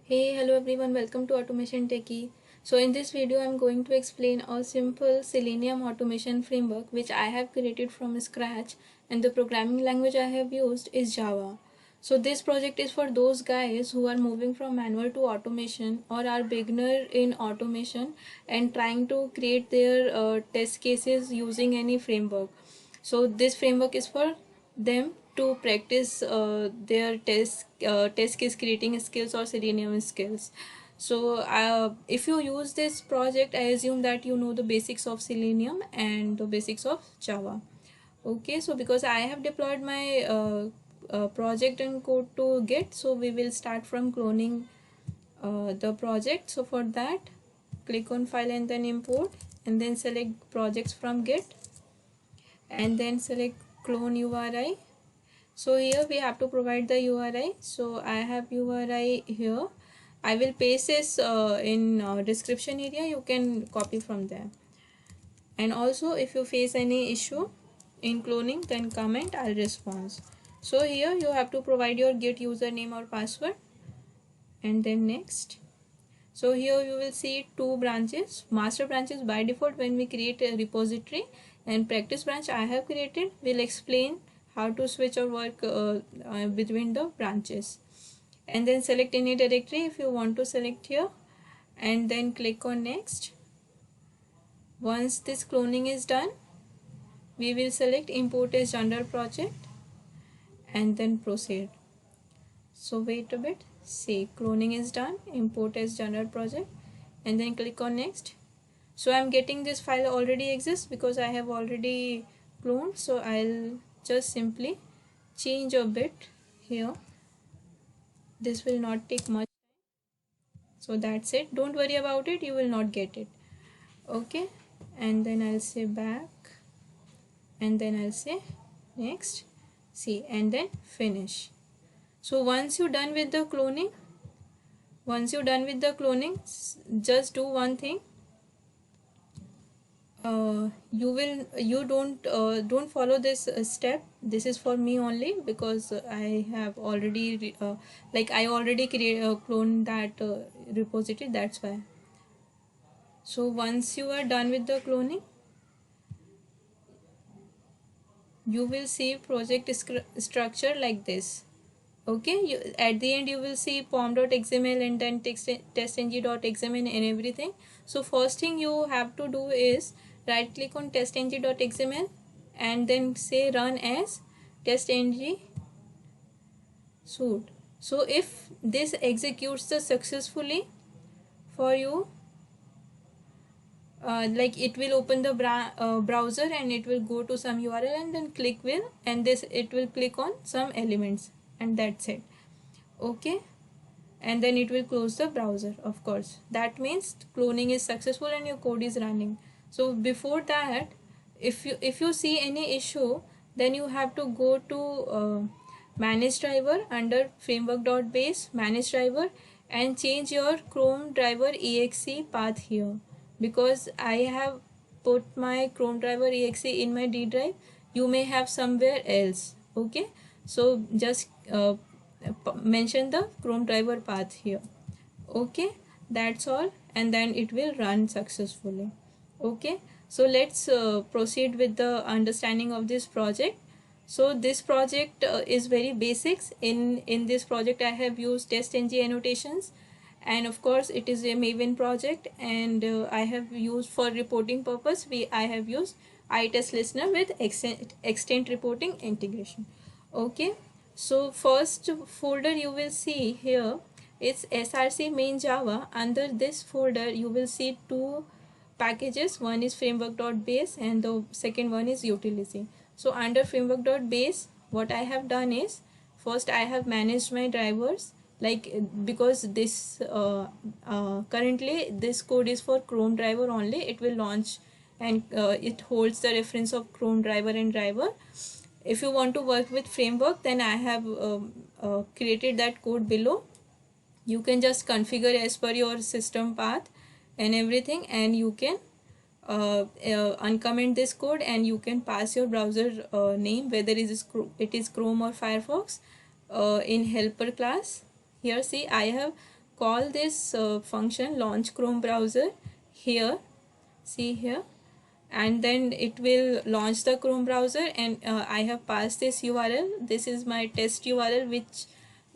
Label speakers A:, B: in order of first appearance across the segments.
A: Hey, hello everyone, welcome to Automation Techie. So in this video, I'm going to explain a simple Selenium automation framework which I have created from scratch, and the programming language I have used is Java. So this project is for those guys who are moving from manual to automation or are beginner in automation and trying to create their test cases using any framework. So this framework is for them to practice their test case creating skills or Selenium skills. So if you use this project, I assume that you know the basics of Selenium and the basics of Java. Okay, so because I have deployed my project and code to Git, so we will start from cloning the project. So for that, click on file and then import, and then select projects from Git, and then select clone URI. So here we have to provide the URI. So I have URI here. I will paste this in description area. You can copy from there. And also if you face any issue in cloning, then comment, I'll respond. So here you have to provide your Git username or password, and then next. So here you will see two branches. Master branches by default when we create a repository, and practice branch I have created will explain how to switch or work between the branches. And then select any directory if you want to select here, and then click on next. Once this cloning is done, we will select import as general project and then proceed. So wait a bit, see cloning is done, import as general project, and then click on next. So I'm getting this file already exists because I have already cloned. So I'll just simply change a bit here. This will not take much. So that's it. Don't worry about it. You will not get it. Okay. And then I'll say back. And then I'll say next. See, and then finish. So once you're done with the cloning, just do one thing. You don't follow this step. This is for me only because I have already I already cloned that repository, that's why. So once you are done with the cloning, you will see project structure like this. Okay, at the end you will see pom.xml and then testng.xml and everything. So first thing you have to do is right click on testng.xml and then say run as testng suite. So if this executes successfully for you, it will open the browser and it will go to some URL and then click will, and this it will click on some elements, and that's it. Okay, and then it will close the browser. Of course, that means cloning is successful and your code is running. So before that, if you see any issue, then you have to go to manage driver under framework.base manage driver and change your Chrome driver exe path here, because I have put my Chrome driver exe in my D drive. You may have somewhere else. Okay, so just mention the Chrome driver path here. Okay, that's all, and then it will run successfully. Okay, so let's proceed with the understanding of this project. So this project is very basics. In this project I have used testng annotations, and of course it is a Maven project, and I have used for reporting purpose I have used iTest listener with extent reporting integration. Okay, so first folder you will see here, it's src main java. Under this folder you will see two packages. One is framework.base and the second one is utility. So under framework.base, what I have done is, first I have managed my drivers, because this currently this code is for Chrome driver only. It will launch and it holds the reference of Chrome driver and driver. If you want to work with framework, then I have created that code below. You can just configure as per your system path and everything, and you can uncomment this code, and you can pass your browser name, whether it is Chrome or Firefox, in helper class. Here see, I have call this function launch Chrome browser here, see here, and then it will launch the Chrome browser. And I have passed this URL. This is my test URL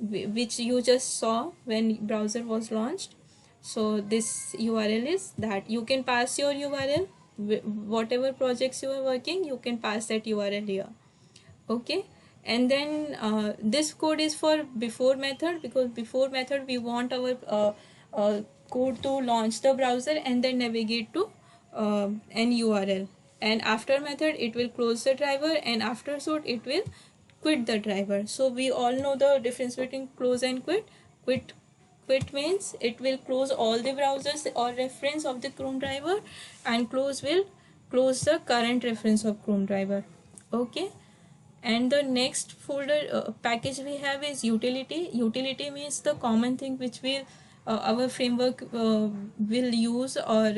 A: which you just saw when browser was launched. So this URL is that. You can pass your URL, whatever projects you are working, you can pass that URL here. Okay, and then this code is for before method, because before method we want our code to launch the browser and then navigate to an URL, and after method it will close the driver, and after sort it will quit the driver. So we all know the difference between close and quit. Quit means it will close all the browsers or reference of the Chrome driver, and close will close the current reference of Chrome driver. Okay, and the next folder package we have is utility. Utility means the common thing which will our framework will use, or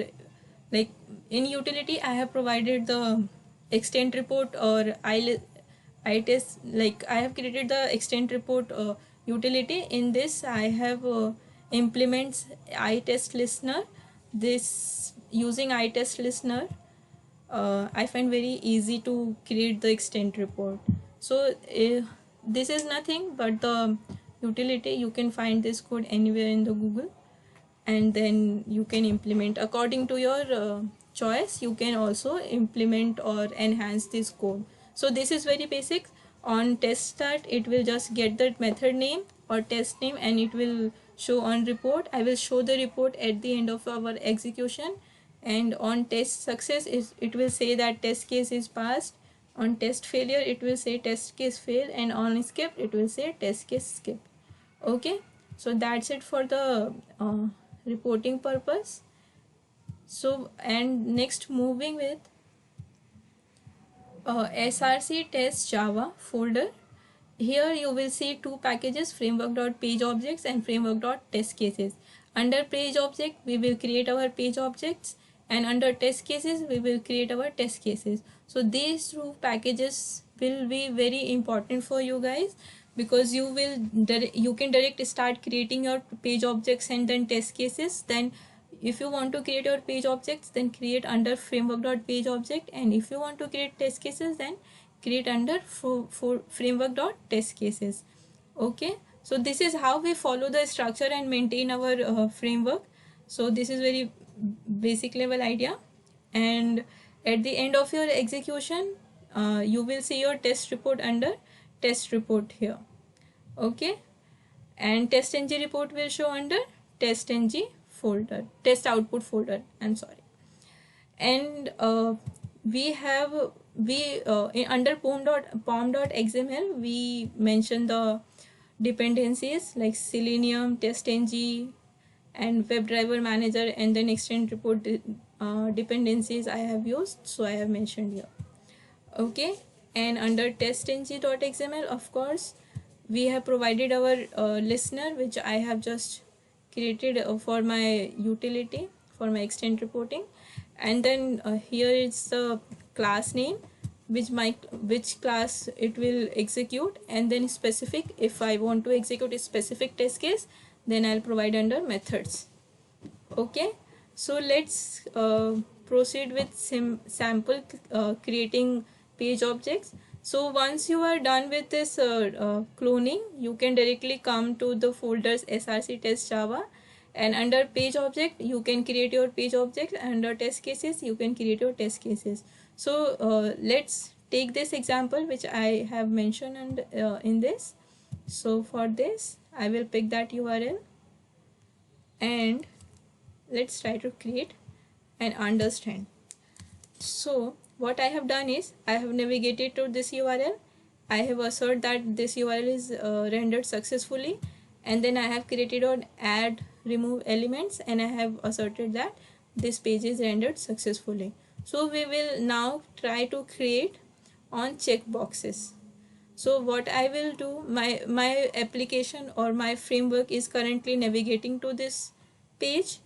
A: like in utility I have provided the extent report, or I test, like I have created the extent report utility. In this I have implements iTest listener. This using iTest listener I find very easy to create the extent report. So this is nothing but the utility. You can find this code anywhere in the Google, and then you can implement according to your choice. You can also implement or enhance this code. So this is very basic. On test start it will just get the method name or test name, and it will show on report. I will show the report at the end of our execution. And on test success it will say that test case is passed. On test failure it will say test case failed, and on skip it will say test case skip. Okay, so that's it for the reporting purpose. So, and next moving with src test java folder. Here you will see two packages, framework.pageObjects and framework.testcases. Under page object we will create our page objects, and under test cases we will create our test cases. So these two packages will be very important for you guys, because you can directly start creating your page objects and then test cases. Then if you want to create your page objects, then create under framework.pageObject, and if you want to create test cases, then create under for framework.testcases. Okay, so this is how we follow the structure and maintain our framework. So this is very basic level idea. And at the end of your execution you will see your test report under test report here. Okay, and test-ng report will show under test-ng folder, test output folder, I'm sorry. And we have under pom.xml we mention the dependencies like Selenium, test-ng, and WebDriver manager, and then extend report dependencies I have used, so I have mentioned here. Okay, and under test-ng.xml of course we have provided our listener, which I have just created for my utility for my extend reporting. And then here is the class name, which class it will execute, and then specific. If I want to execute a specific test case, then I'll provide under methods. Okay, so let's proceed with sample creating page objects. So once you are done with this cloning, you can directly come to the folders src test java, and under page object you can create your page object, and under test cases you can create your test cases. So let's take this example which I have mentioned in this. So for this I will pick that URL, and let's try to create and understand. So what I have done is I have navigated to this URL. I have asserted that this URL is rendered successfully, and then I have created an add remove elements, and I have asserted that this page is rendered successfully. So we will now try to create on checkboxes. So what I will do, my application or my framework is currently navigating to this page,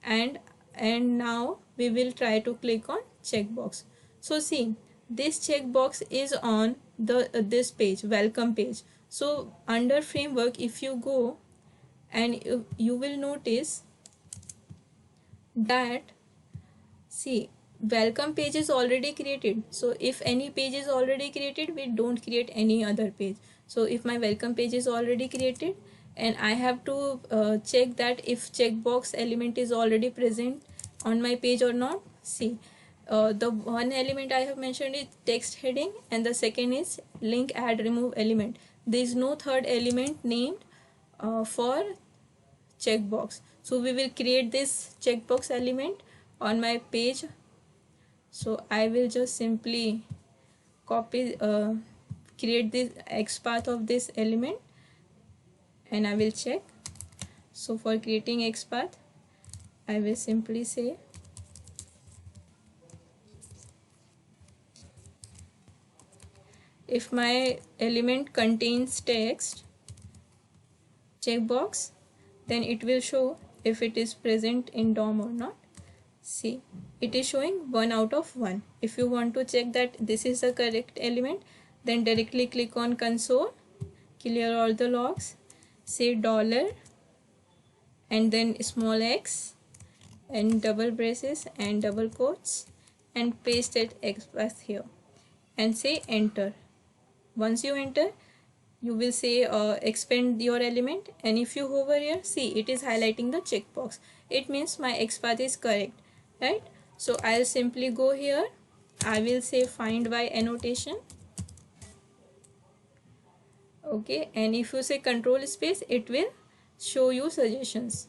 A: and now we will try to click on checkbox. So see, this checkbox is on the this page, welcome page. So under framework, if you go and you will notice that, see, welcome page is already created. So if any page is already created, we don't create any other page. So if my welcome page is already created, and I have to check that if checkbox element is already present on my page or not. See, the one element I have mentioned is text heading, and the second is link add remove element. There is no third element named for checkbox. So we will create this checkbox element on my page. So I will just simply copy create this XPath of this element, and I will check. So for creating XPath, I will simply say if my element contains text checkbox, then it will show if it is present in DOM or not. See, it is showing 1 out of 1. If you want to check that this is the correct element, then directly click on console, clear all the logs, say $, and then small x and double braces and double quotes, and paste it XPath here and say enter. Once you enter, you will say expand your element, and if you hover here, see, it is highlighting the checkbox. It means my XPath is correct, right? So I'll simply go here. I will say find by annotation. Okay, and if you say control space, it will show you suggestions.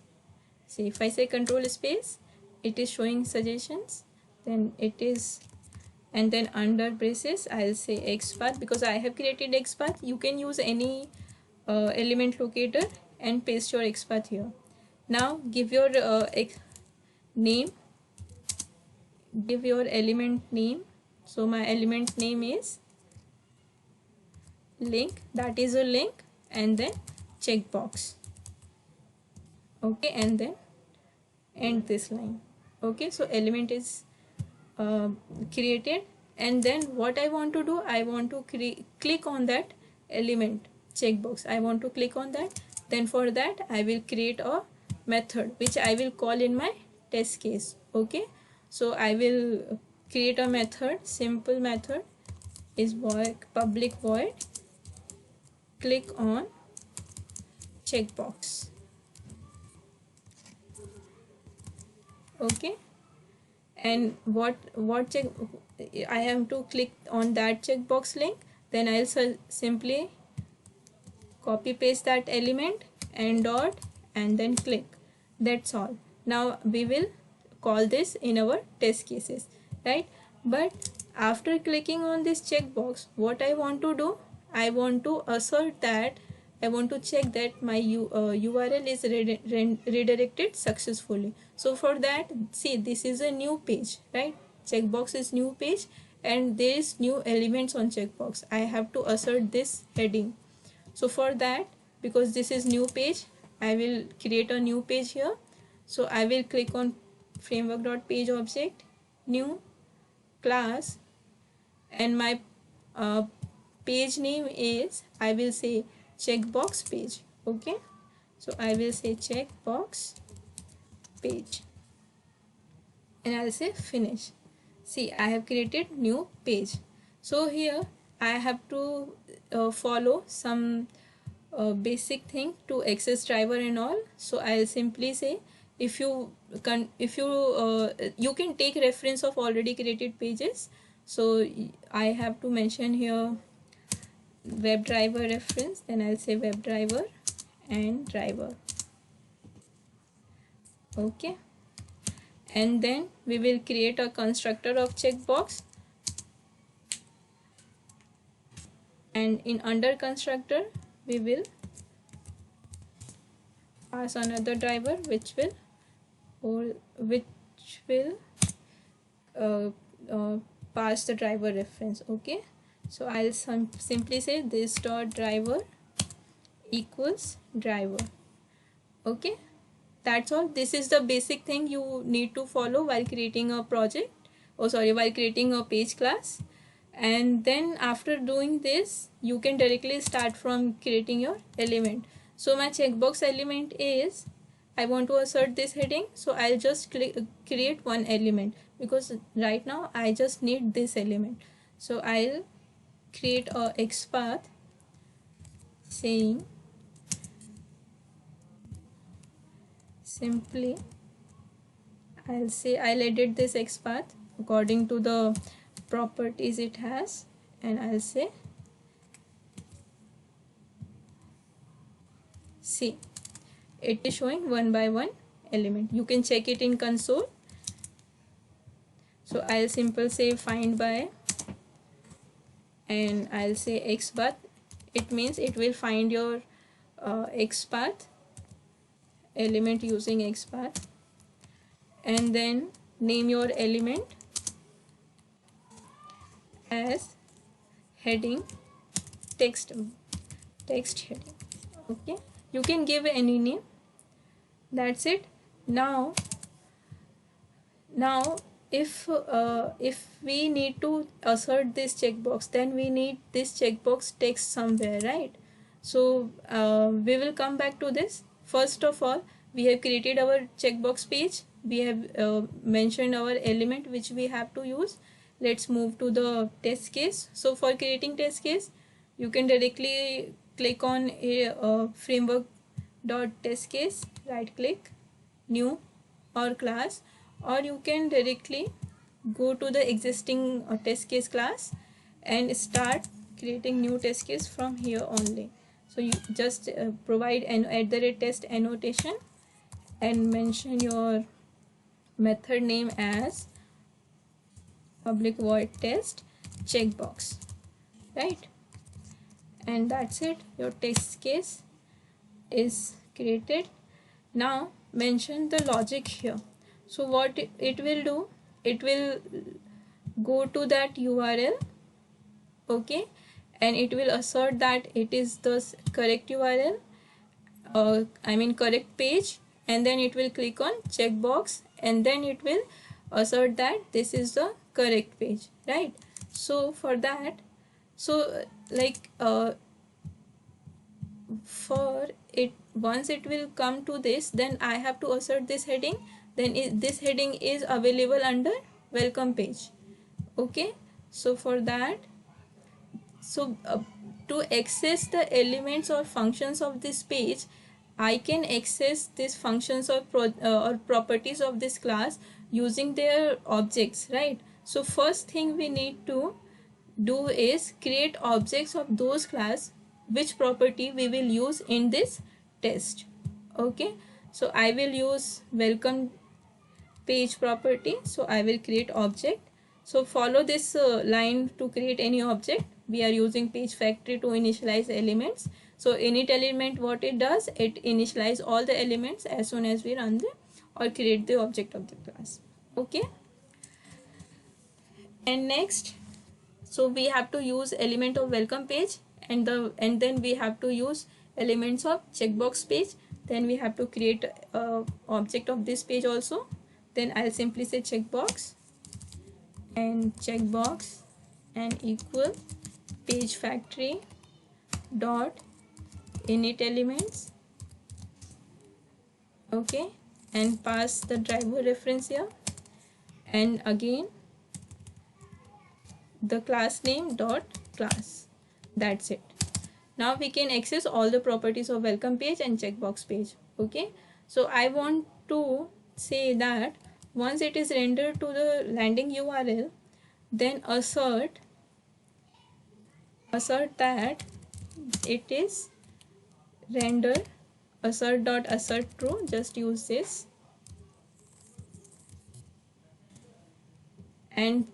A: See, if I say control space, it is showing suggestions. Then it is, and then under braces I'll say XPath, because I have created XPath. You can use any element locator and paste your XPath here. Now give your name, give your element name. So my element name is link, that is a link, and then checkbox. Okay, and then end this line. Okay, so element is created, and then what I want to do, I want to click on that element checkbox. I want to click on that. Then for that I will create a method which I will call in my test case. Okay, so I will create a method, simple method is void, public void click on checkbox. Okay, and what check, I have to click on that checkbox link. Then I'll simply copy paste that element and dot, and then click. That's all. Now we will call this in our test cases, right? But after clicking on this checkbox, what I want to do, I want to assert that, I want to check that my URL is redirected successfully. So for that, see, this is a new page, right? Checkbox is new page, and there is new elements on checkbox. I have to assert this heading. So for that, because this is new page, I will create a new page here. So I will click on framework.page object, new class, and my page name is, I will say checkbox page. Okay, so I will say checkbox page, and I'll say finish. See, I have created new page. So here I have to follow some basic thing to access driver and all. So I'll simply say, if you can, you can take reference of already created pages. So I have to mention here WebDriver reference. Then I'll say WebDriver and driver. Okay, and then we will create a constructor of checkbox, and in under constructor we will pass another driver which will pass the driver reference. Okay, so I'll simply say this dot driver equals driver. Okay, that's all. This is the basic thing you need to follow while creating a project, while creating a page class. And then after doing this, you can directly start from creating your element. So my checkbox element is, I want to assert this heading, so I'll just create one element, because right now I just need this element. So I'll create a XPath saying simply, I'll say I'll edit this XPath according to the properties it has, and I'll say see, it is showing one by one element. You can check it in console. So I'll simply say find by, and I'll say XPath. It means it will find your XPath element using XPath, and then name your element as heading text heading. Okay, you can give any name. That's it. Now if we need to assert this checkbox, then we need this checkbox text somewhere, right? So we will come back to this. First of all, we have created our checkbox page. We have mentioned our element which we have to use. Let's move to the test case. So for creating test case, you can directly click on a framework.test case, right click, new or class, or you can directly go to the existing test case class and start creating new test case from here only. So you just provide an @test annotation and mention your method name as public void test checkbox, right? And that's it, your test case is created. Now mention the logic here. So what it will do, it will go to that URL, okay, and it will assert that it is the correct URL, correct page, and then it will click on checkbox, and then it will assert that this is the correct page, right? So for that, so for it, once it will come to this, then I have to assert this heading. Then this heading is available under welcome page. Okay, so for that, so to access the elements or functions of this page, I can access these functions or properties of this class using their objects, right? So first thing we need to do is create objects of those class which property we will use in this test. Okay, so I will use welcome page property, so I will create object. So follow this line to create any object. We are using page factory to initialize elements. So init element, what it does, it initialize all the elements as soon as we run the or create the object of the class. Okay, and next, so we have to use element of welcome page, and then we have to use elements of checkbox page. Then we have to create object of this page also. Then I'll simply say checkbox and checkbox and equal page factory dot init elements, okay, and pass the driver reference here, and again the class name dot class. That's it. Now we can access all the properties of welcome page and checkbox page. Okay, so I want to say that once it is rendered to the landing URL, then assert that it is rendered, assert true. Just use this, and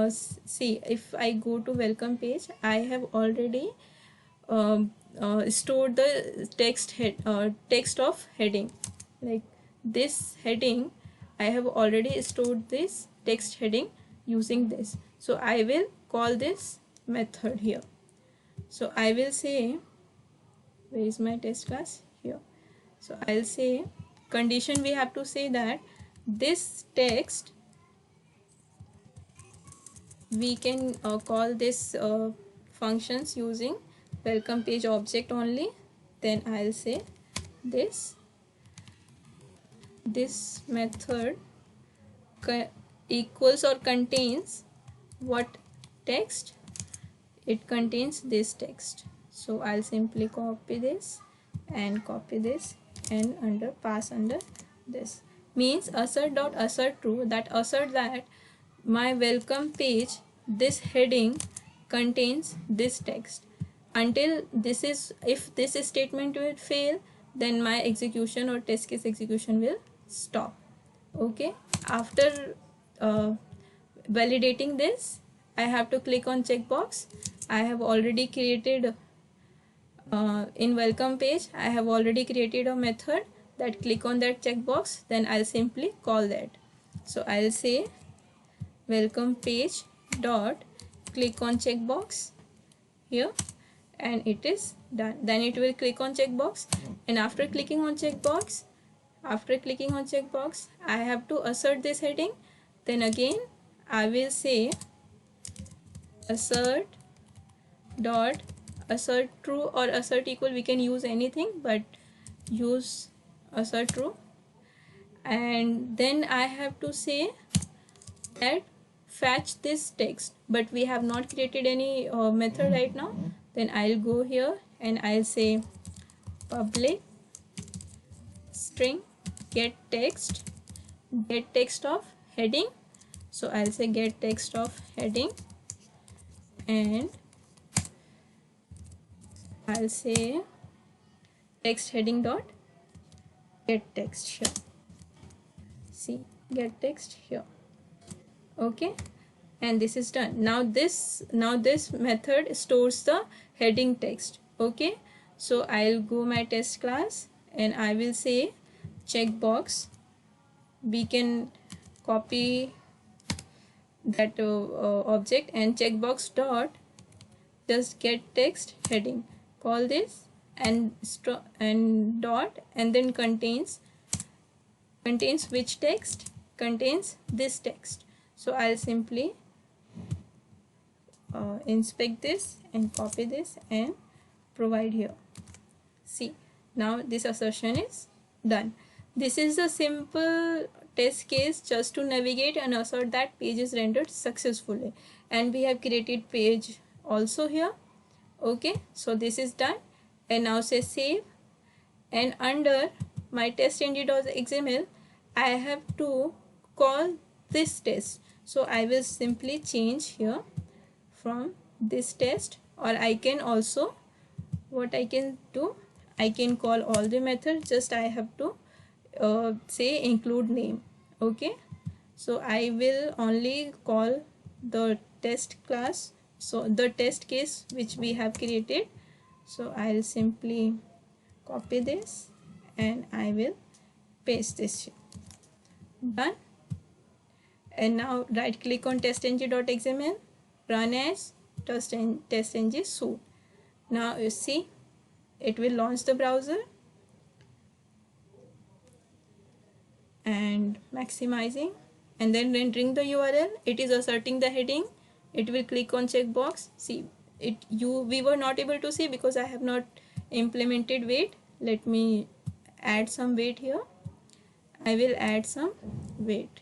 A: see, if I go to welcome page, I have already stored the text of heading, like this heading. I have already stored this text heading using this. So I will call this method here. So I will say, where is my test class? Here. So I'll say condition, we have to say that this text, we can call this functions using welcome page object only. Then I'll say this method equals or contains what text? It contains this text. So I'll simply copy this and copy this and pass under this. Means assert true, that assert that my welcome page, this heading contains this text. Until this is, if this statement will fail, then my execution or test case execution will stop. Okay, after validating this, I have to click on checkbox. I have already created in welcome page, I have already created a method that click on that checkbox, then I'll simply call that. So I'll say welcome page dot click on checkbox here, and it is done. Then it will click on checkbox, and after clicking on checkbox, I have to assert this heading. Then again I will say assert dot assert true or assert equal, we can use anything, but use assert true. And then I have to say that fetch this text, but we have not created any method right now. Then I'll go here and I'll say public string get text of heading. So I'll say get text of heading, and I'll say text heading dot get text here. See, get text here. Okay, and this is done. Now this method stores the heading text. Okay, so I'll go my test class and I will say checkbox. We can copy that object, and checkbox dot just get text heading, call this and dot, and then contains which text? Contains this text. So I'll simply inspect this and copy this and provide here. See, now this assertion is done. This is a simple test case just to navigate and assert that page is rendered successfully, and we have created page also here. Okay, so this is done, and now say save, and under my testng.xml I have to call this test. So I will simply change here from this test, or I can also, what I can do, I can call all the methods, just I have to say include name. Okay, so I will only call the test class, so the test case which we have created. So I'll simply copy this and I will paste this here. Done. And now right click on testng.xml, run as testng soon. Now you see it will launch the browser and maximizing, and then rendering the URL. It is asserting the heading. It will click on checkbox. See it, we were not able to see because I have not implemented weight. Let me add some weight here. I will add some weight.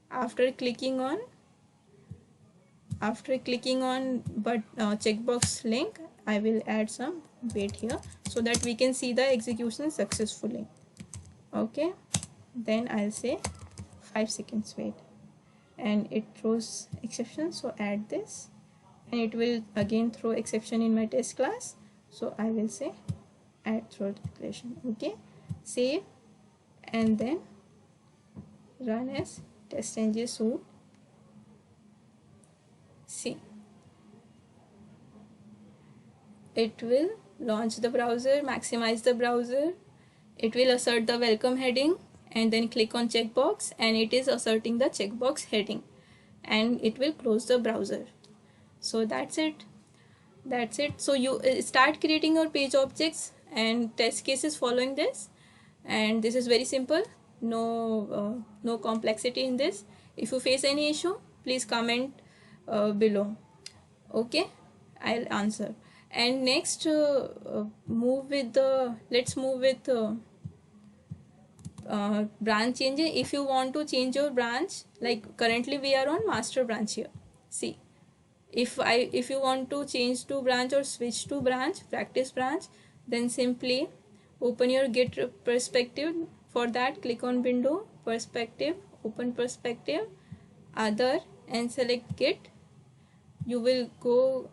A: After clicking on but checkbox link, I will add some weight here so that we can see the execution successfully. Okay, then I'll say 5 seconds wait, and it throws exception, so add this, and it will again throw exception in my test class, so I will say add throw declaration. Okay, save and then run as testng soon. See, it will launch the browser, maximize the browser, it will assert the welcome heading, and then click on checkbox, and it is asserting the checkbox heading, and it will close the browser. So that's it. So you start creating your page objects and test cases following this, and this is very simple. No complexity in this. If you face any issue, please comment below. Okay, I'll answer. And next let's move with branch changing. If you want to change your branch, like currently we are on master branch here. See, if you want to change to branch or switch to branch, practice branch, then simply open your Git perspective. For that, click on window, perspective, open perspective, other, and select Git. You will go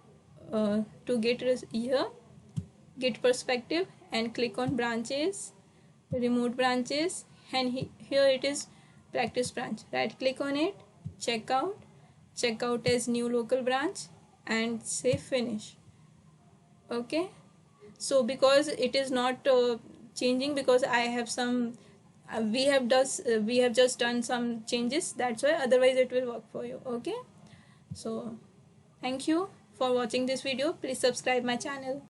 A: to Git here, Git perspective, and click on branches, remote branches, and here it is practice branch. Right click on it, check out as new local branch, and say finish. Okay, so because it is not changing, because I have some we have just done some changes, that's why. Otherwise it will work for you. Okay, so thank you for watching this video. Please subscribe my channel.